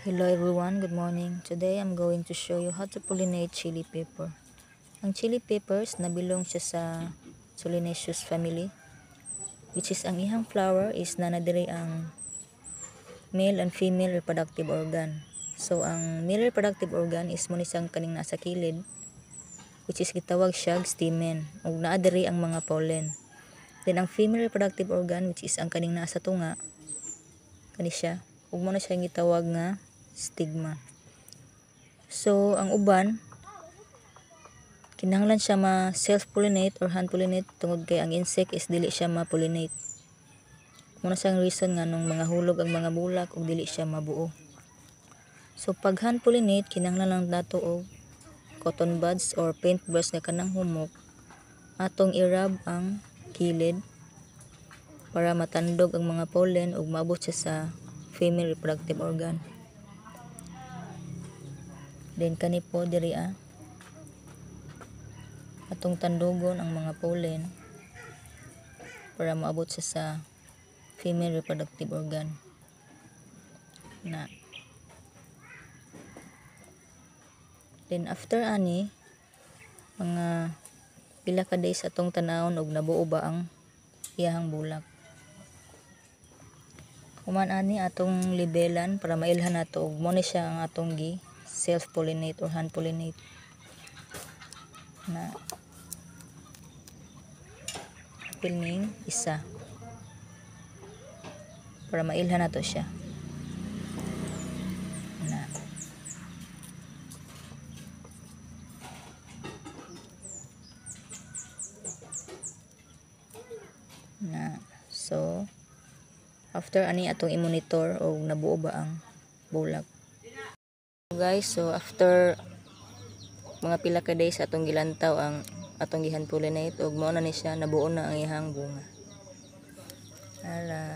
Hello everyone, good morning. Today I'm going to show you how to pollinate chili pepper. Ang chili peppers nabilong siya sa Solanaceous family, which is ang ihang flower is nanadiri ang male and female reproductive organ. So ang male reproductive organ is mo nisang kaning nasa kilid, which is gitawag siya stamen, ug naadiri ang mga pollen. Then ang female reproductive organ, which is ang kaning nasa tunga, kani siya, ug mo na siya gitawag nga stigma. So ang uban kinahanglan siya ma self-pollinate or hand-pollinate tungod kay ang insect is dili siya ma-pollinate. Muna siyang reason nga nung mga hulog ang mga bulak ug dili siya mabuo. So pag hand-pollinate kinahanglan lang nato og cotton buds or paintbrush nga kanang humok atong i-rub ang kilid para matandog ang mga pollen ug maabot siya sa female reproductive organ. Then kani po diri atong tandugon ang mga pollen para maabot siya sa female reproductive organ na. Then after ani mga pila ka days atong tanawon og nabuo ba ang iyahang bulak. Human ani atong libelan para mailhan nato og mo ni siya ang atong gi self pollinate or hand pollinate na pilning isa para mailhan nato siya na. So after ani atong i-monitor og nabuo ba ang bulak. So guys, so after mga pila ka days atong gilantaw ang atong gihan pollinate ug mao na ni siya nabuo na ang ihang bunga. Ala.